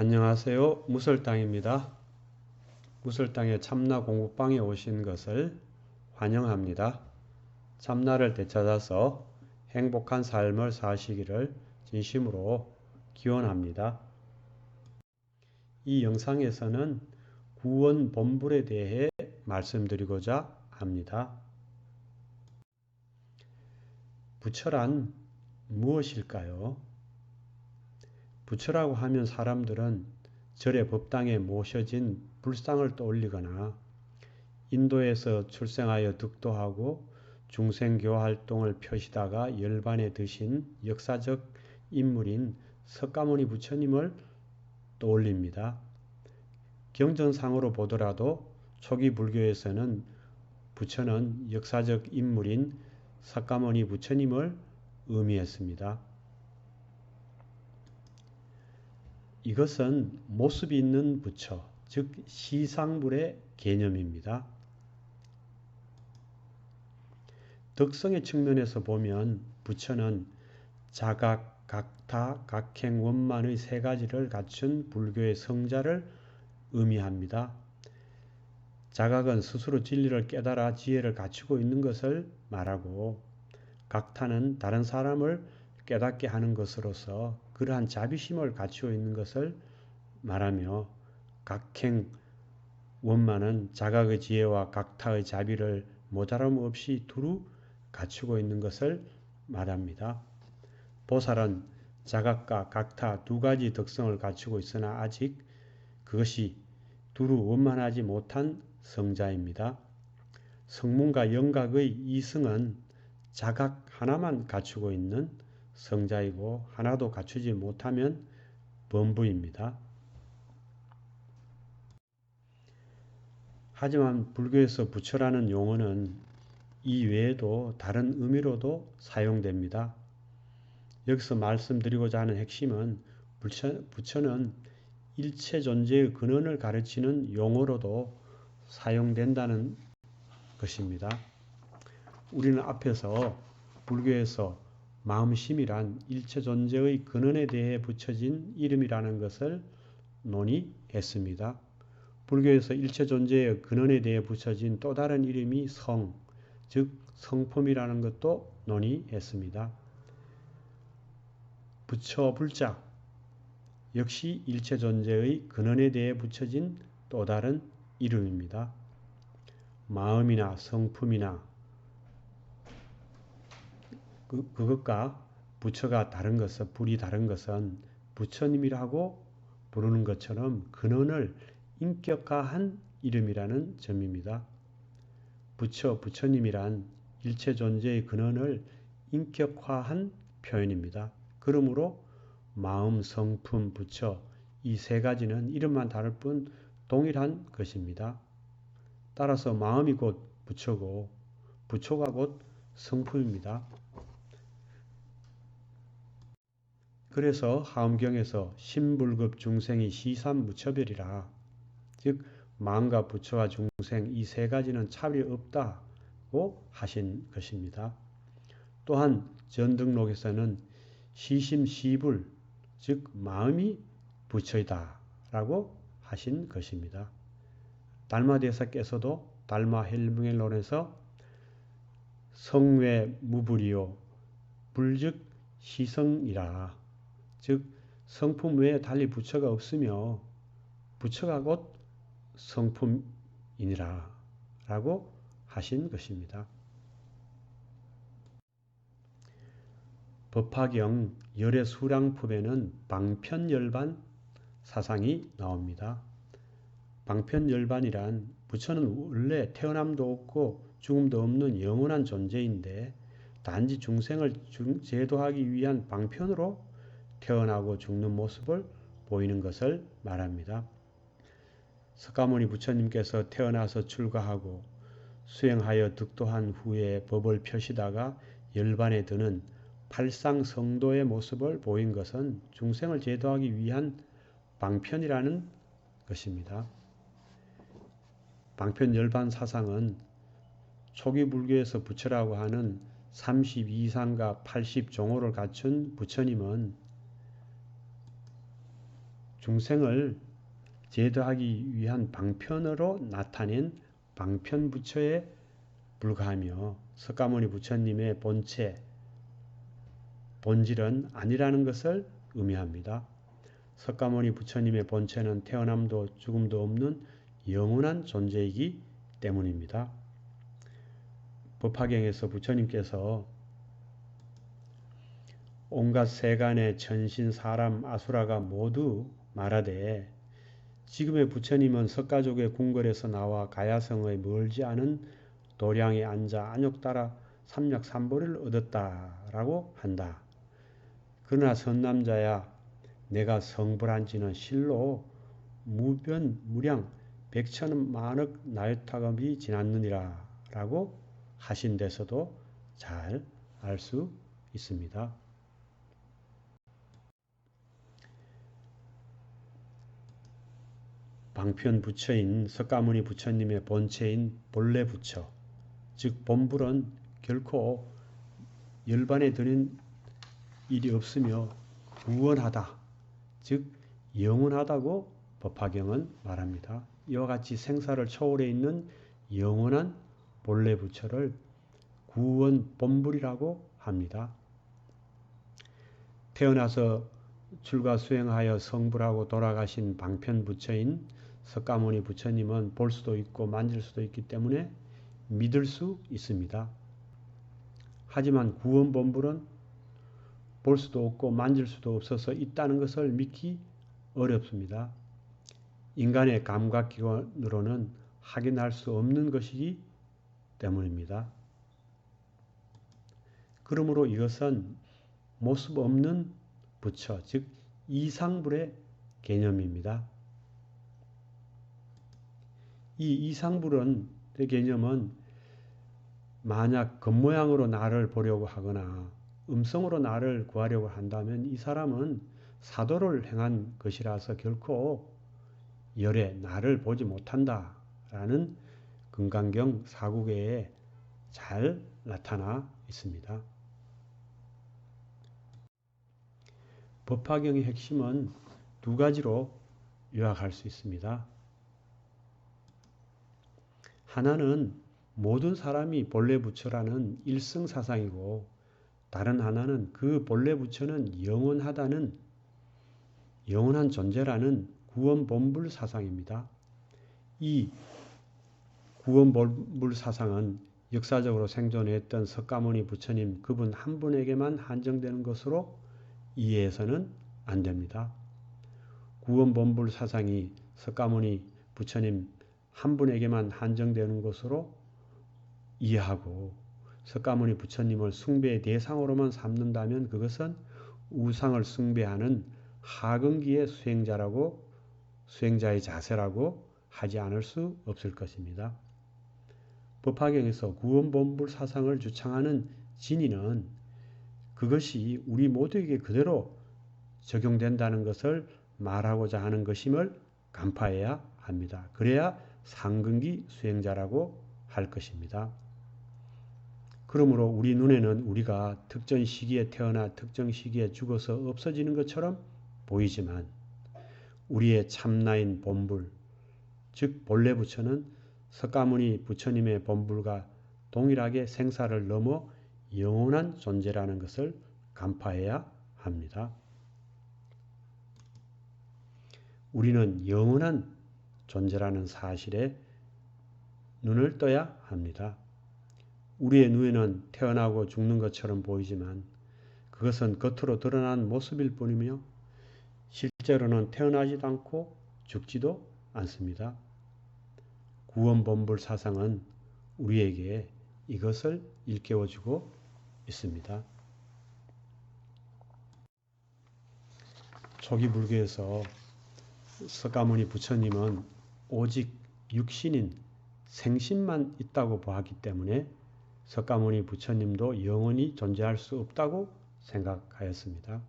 안녕하세요. 무설땅입니다. 무설땅의 참나 공부방에 오신 것을 환영합니다. 참나를 되찾아서 행복한 삶을 사시기를 진심으로 기원합니다. 이 영상에서는 구원 본불에 대해 말씀드리고자 합니다. 부처란 무엇일까요? 부처라고 하면 사람들은 절의 법당에 모셔진 불상을 떠올리거나 인도에서 출생하여 득도하고 중생교 활동을 펴시다가 열반에 드신 역사적 인물인 석가모니 부처님을 떠올립니다. 경전상으로 보더라도 초기 불교에서는 부처는 역사적 인물인 석가모니 부처님을 의미했습니다. 이것은 모습이 있는 부처, 즉 시상불의 개념입니다. 덕성의 측면에서 보면 부처는 자각, 각타, 각행, 원만의 세 가지를 갖춘 불교의 성자를 의미합니다. 자각은 스스로 진리를 깨달아 지혜를 갖추고 있는 것을 말하고, 각타는 다른 사람을 깨닫게 하는 것으로서 그러한 자비심을 갖추고 있는 것을 말하며, 각행, 원만은 자각의 지혜와 각타의 자비를 모자람 없이 두루 갖추고 있는 것을 말합니다. 보살은 자각과 각타 두 가지 덕성을 갖추고 있으나 아직 그것이 두루 원만하지 못한 성자입니다. 성문과 영각의 이승은 자각 하나만 갖추고 있는 성자이고 하나도 갖추지 못하면 범부입니다. 하지만 불교에서 부처라는 용어는 이 외에도 다른 의미로도 사용됩니다. 여기서 말씀드리고자 하는 핵심은 부처는 일체 존재의 근원을 가르치는 용어로도 사용된다는 것입니다. 우리는 앞에서 불교에서 마음심이란 일체 존재의 근원에 대해 붙여진 이름이라는 것을 논의했습니다. 불교에서 일체 존재의 근원에 대해 붙여진 또 다른 이름이 성, 즉 성품이라는 것도 논의했습니다. 부처 불자 역시 일체 존재의 근원에 대해 붙여진 또 다른 이름입니다. 마음이나 성품이나 그것과 부처가 다른 것은, 불이 다른 것은 부처님이라고 부르는 것처럼 근원을 인격화한 이름이라는 점입니다. 부처님이란 일체 존재의 근원을 인격화한 표현입니다. 그러므로 마음, 성품, 부처 이 세 가지는 이름만 다를 뿐 동일한 것입니다. 따라서 마음이 곧 부처고 부처가 곧 성품입니다. 그래서 하엄경에서 신불급 중생이 시삼무처별이라, 즉 마음과 부처와 중생 이 세 가지는 차별이 없다고 하신 것입니다. 또한 전등록에서는 시심시불, 즉 마음이 부처이다 라고 하신 것입니다. 달마대사께서도 달마헬뭉엘론에서 성외 무불이요 불즉 시성이라, 즉 성품 외에 달리 부처가 없으며 부처가 곧 성품이니라 라고 하신 것입니다. 법화경 열애수량품에는 방편열반 사상이 나옵니다. 방편열반이란 부처는 원래 태어남도 없고 죽음도 없는 영원한 존재인데 단지 중생을 제도하기 위한 방편으로 태어나고 죽는 모습을 보이는 것을 말합니다. 석가모니 부처님께서 태어나서 출가하고 수행하여 득도한 후에 법을 펴시다가 열반에 드는 팔상성도의 모습을 보인 것은 중생을 제도하기 위한 방편이라는 것입니다. 방편열반 사상은 초기 불교에서 부처라고 하는 32상과 80종호를 갖춘 부처님은 중생을 제도하기 위한 방편으로 나타낸 방편부처에 불과하며 석가모니 부처님의 본체, 본질은 아니라는 것을 의미합니다. 석가모니 부처님의 본체는 태어남도 죽음도 없는 영원한 존재이기 때문입니다. 법화경에서 부처님께서 온갖 세간의 천신, 사람, 아수라가 모두 말하되 지금의 부처님은 석가족의 궁궐에서 나와 가야성의 멀지 않은 도량에 앉아 안욕 따라 삼략삼보를 얻었다라고 한다. 그러나 선남자야, 내가 성불한 지는 실로 무변 무량 백천만억 나유타금이 지났느니라 라고 하신 데서도 잘 알 수 있습니다. 방편 부처인 석가모니 부처님의 본체인 본래 부처, 즉 본불은 결코 열반에 드는 일이 없으며 구원하다, 즉 영원하다고 법화경은 말합니다. 이와 같이 생사를 초월해 있는 영원한 본래 부처를 구원 본불이라고 합니다. 태어나서 출가 수행하여 성불하고 돌아가신 방편 부처인 석가모니 부처님은 볼 수도 있고 만질 수도 있기 때문에 믿을 수 있습니다. 하지만 구원 본불은 볼 수도 없고 만질 수도 없어서 있다는 것을 믿기 어렵습니다. 인간의 감각기관으로는 확인할 수 없는 것이기 때문입니다. 그러므로 이것은 모습 없는 부처, 즉 이상불의 개념입니다. 이 이상불의 개념은 만약 겉모양으로 나를 보려고 하거나 음성으로 나를 구하려고 한다면 이 사람은 사도를 행한 것이라서 결코 열에 나를 보지 못한다라는 금강경 사구계에 잘 나타나 있습니다. 법화경의 핵심은 두 가지로 요약할 수 있습니다. 하나는 모든 사람이 본래 부처라는 일성사상이고, 다른 하나는 그 본래 부처는 영원하다는, 영원한 존재라는 구원본불 사상입니다. 이 구원본불 사상은 역사적으로 생존했던 석가모니 부처님 그분 한 분에게만 한정되는 것으로 이해해서는 안 됩니다. 구원본불 사상이 석가모니 부처님 한 분에게만 한정되는 것으로 이해하고 석가모니 부처님을 숭배의 대상으로만 삼는다면 그것은 우상을 숭배하는 하근기의 수행자의 자세라고 하지 않을 수 없을 것입니다. 법화경에서 구원본불 사상을 주창하는 진의는 그것이 우리 모두에게 그대로 적용된다는 것을 말하고자 하는 것임을 간파해야 합니다. 그래야 상근기 수행자라고 할 것입니다. 그러므로 우리 눈에는 우리가 특정 시기에 태어나 특정 시기에 죽어서 없어지는 것처럼 보이지만 우리의 참나인 본불, 즉 본래 부처는 석가모니 부처님의 본불과 동일하게 생사를 넘어 영원한 존재라는 것을 간파해야 합니다. 우리는 영원한 존재라는 사실에 눈을 떠야 합니다. 우리의 눈에는 태어나고 죽는 것처럼 보이지만 그것은 겉으로 드러난 모습일 뿐이며 실제로는 태어나지도 않고 죽지도 않습니다. 구원본불 사상은 우리에게 이것을 일깨워주고 있습니다. 초기 불교에서 석가모니 부처님은 오직 육신인 생신만 있다고 보았기 때문에 석가모니 부처님도 영원히 존재할 수 없다고 생각하였습니다.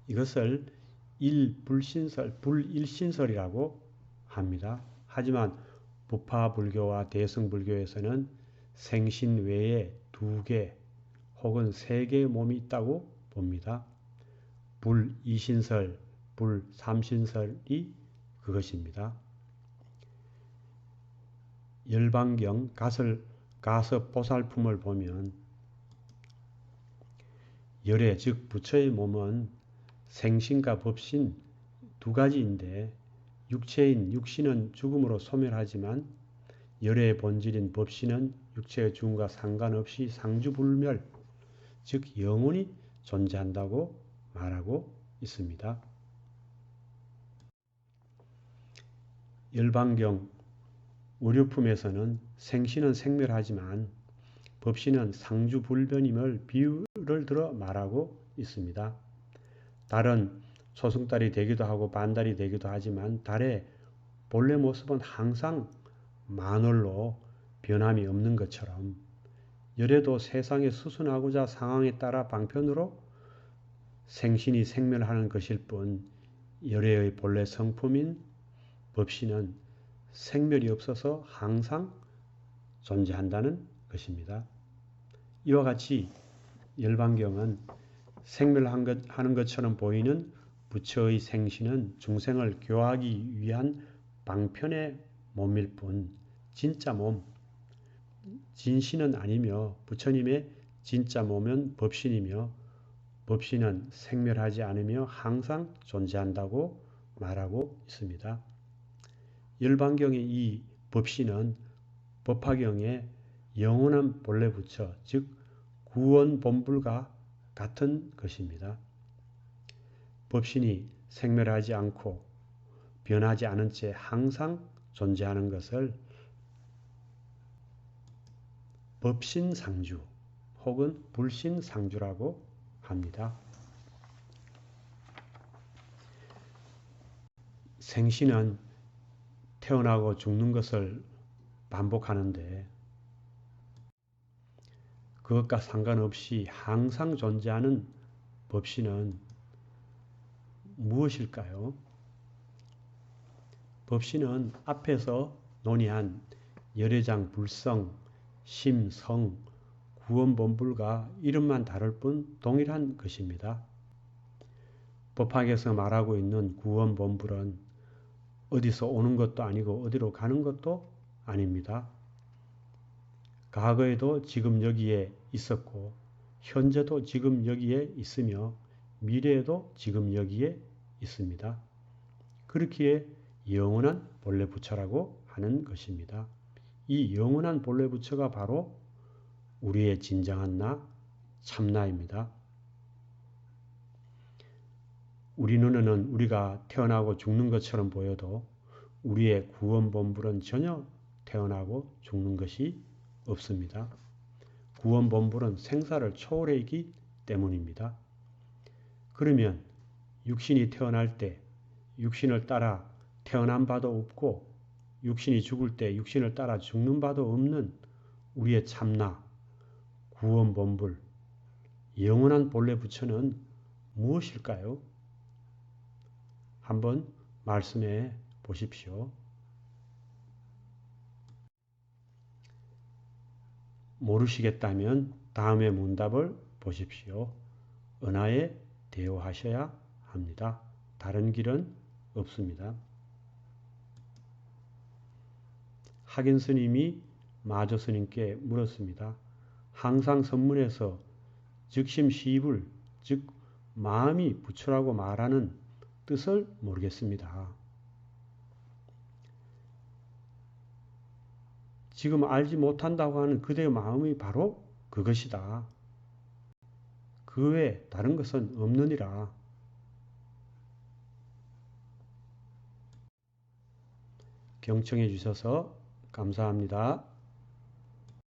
이것을 불일신설이라고 합니다. 하지만 부파불교와 대승불교에서는 생신 외에 2개 혹은 3개의 몸이 있다고 봅니다. 불이신설, 불 삼신설이 그것입니다. 열반경 가서 보살품을 보면 열애 즉 부처의 몸은 생신과 법신 두 가지인데 육체인 육신은 죽음으로 소멸하지만 열애의 본질인 법신은 육체의 죽음과 상관없이 상주불멸 즉 영원히 존재한다고 말하고 있습니다. 열반경 의료품에서는 생신은 생멸하지만 법신은 상주불변임을 비유를 들어 말하고 있습니다. 달은 초승달이 되기도 하고 반달이 되기도 하지만 달의 본래 모습은 항상 만월로 변함이 없는 것처럼 열애도 세상에 수순하고자 상황에 따라 방편으로 생신이 생멸하는 것일 뿐 열애의 본래 성품인 법신은 생멸이 없어서 항상 존재한다는 것입니다. 이와 같이 열반경은 생멸하는 것처럼 보이는 부처의 생신은 중생을 교화하기 위한 방편의 몸일 뿐 진짜 몸, 진신은 아니며 부처님의 진짜 몸은 법신이며 법신은 생멸하지 않으며 항상 존재한다고 말하고 있습니다. 열반경의 이 법신은 법화경의 영원한 본래 부처 즉 구원본불과 같은 것입니다. 법신이 생멸하지 않고 변하지 않은 채 항상 존재하는 것을 법신상주 혹은 불신상주라고 합니다. 생신은 태어나고 죽는 것을 반복하는데 그것과 상관없이 항상 존재하는 법신은 무엇일까요? 법신은 앞에서 논의한 열애장 불성, 심, 성, 구원본불과 이름만 다를 뿐 동일한 것입니다. 법학에서 말하고 있는 구원본불은 어디서 오는 것도 아니고 어디로 가는 것도 아닙니다. 과거에도 지금 여기에 있었고 현재도 지금 여기에 있으며 미래에도 지금 여기에 있습니다. 그렇기에 영원한 본래 부처라고 하는 것입니다. 이 영원한 본래 부처가 바로 우리의 진정한 나, 참나입니다. 우리 눈에는 우리가 태어나고 죽는 것처럼 보여도 우리의 구원본불은 전혀 태어나고 죽는 것이 없습니다. 구원본불은 생사를 초월했기 때문입니다. 그러면 육신이 태어날 때 육신을 따라 태어난 바도 없고 육신이 죽을 때 육신을 따라 죽는 바도 없는 우리의 참나, 구원본불, 영원한 본래 부처는 무엇일까요? 한번 말씀해 보십시오. 모르시겠다면 다음의 문답을 보십시오. 은하에 대오하셔야 합니다. 다른 길은 없습니다. 학인 스님이 마조 스님께 물었습니다. 항상 선문에서 즉심시불 즉 마음이 부처라고 말하는 뜻을 모르겠습니다. 지금 알지 못한다고 하는 그대의 마음이 바로 그것이다. 그 외에 다른 것은 없느니라. 경청해 주셔서 감사합니다.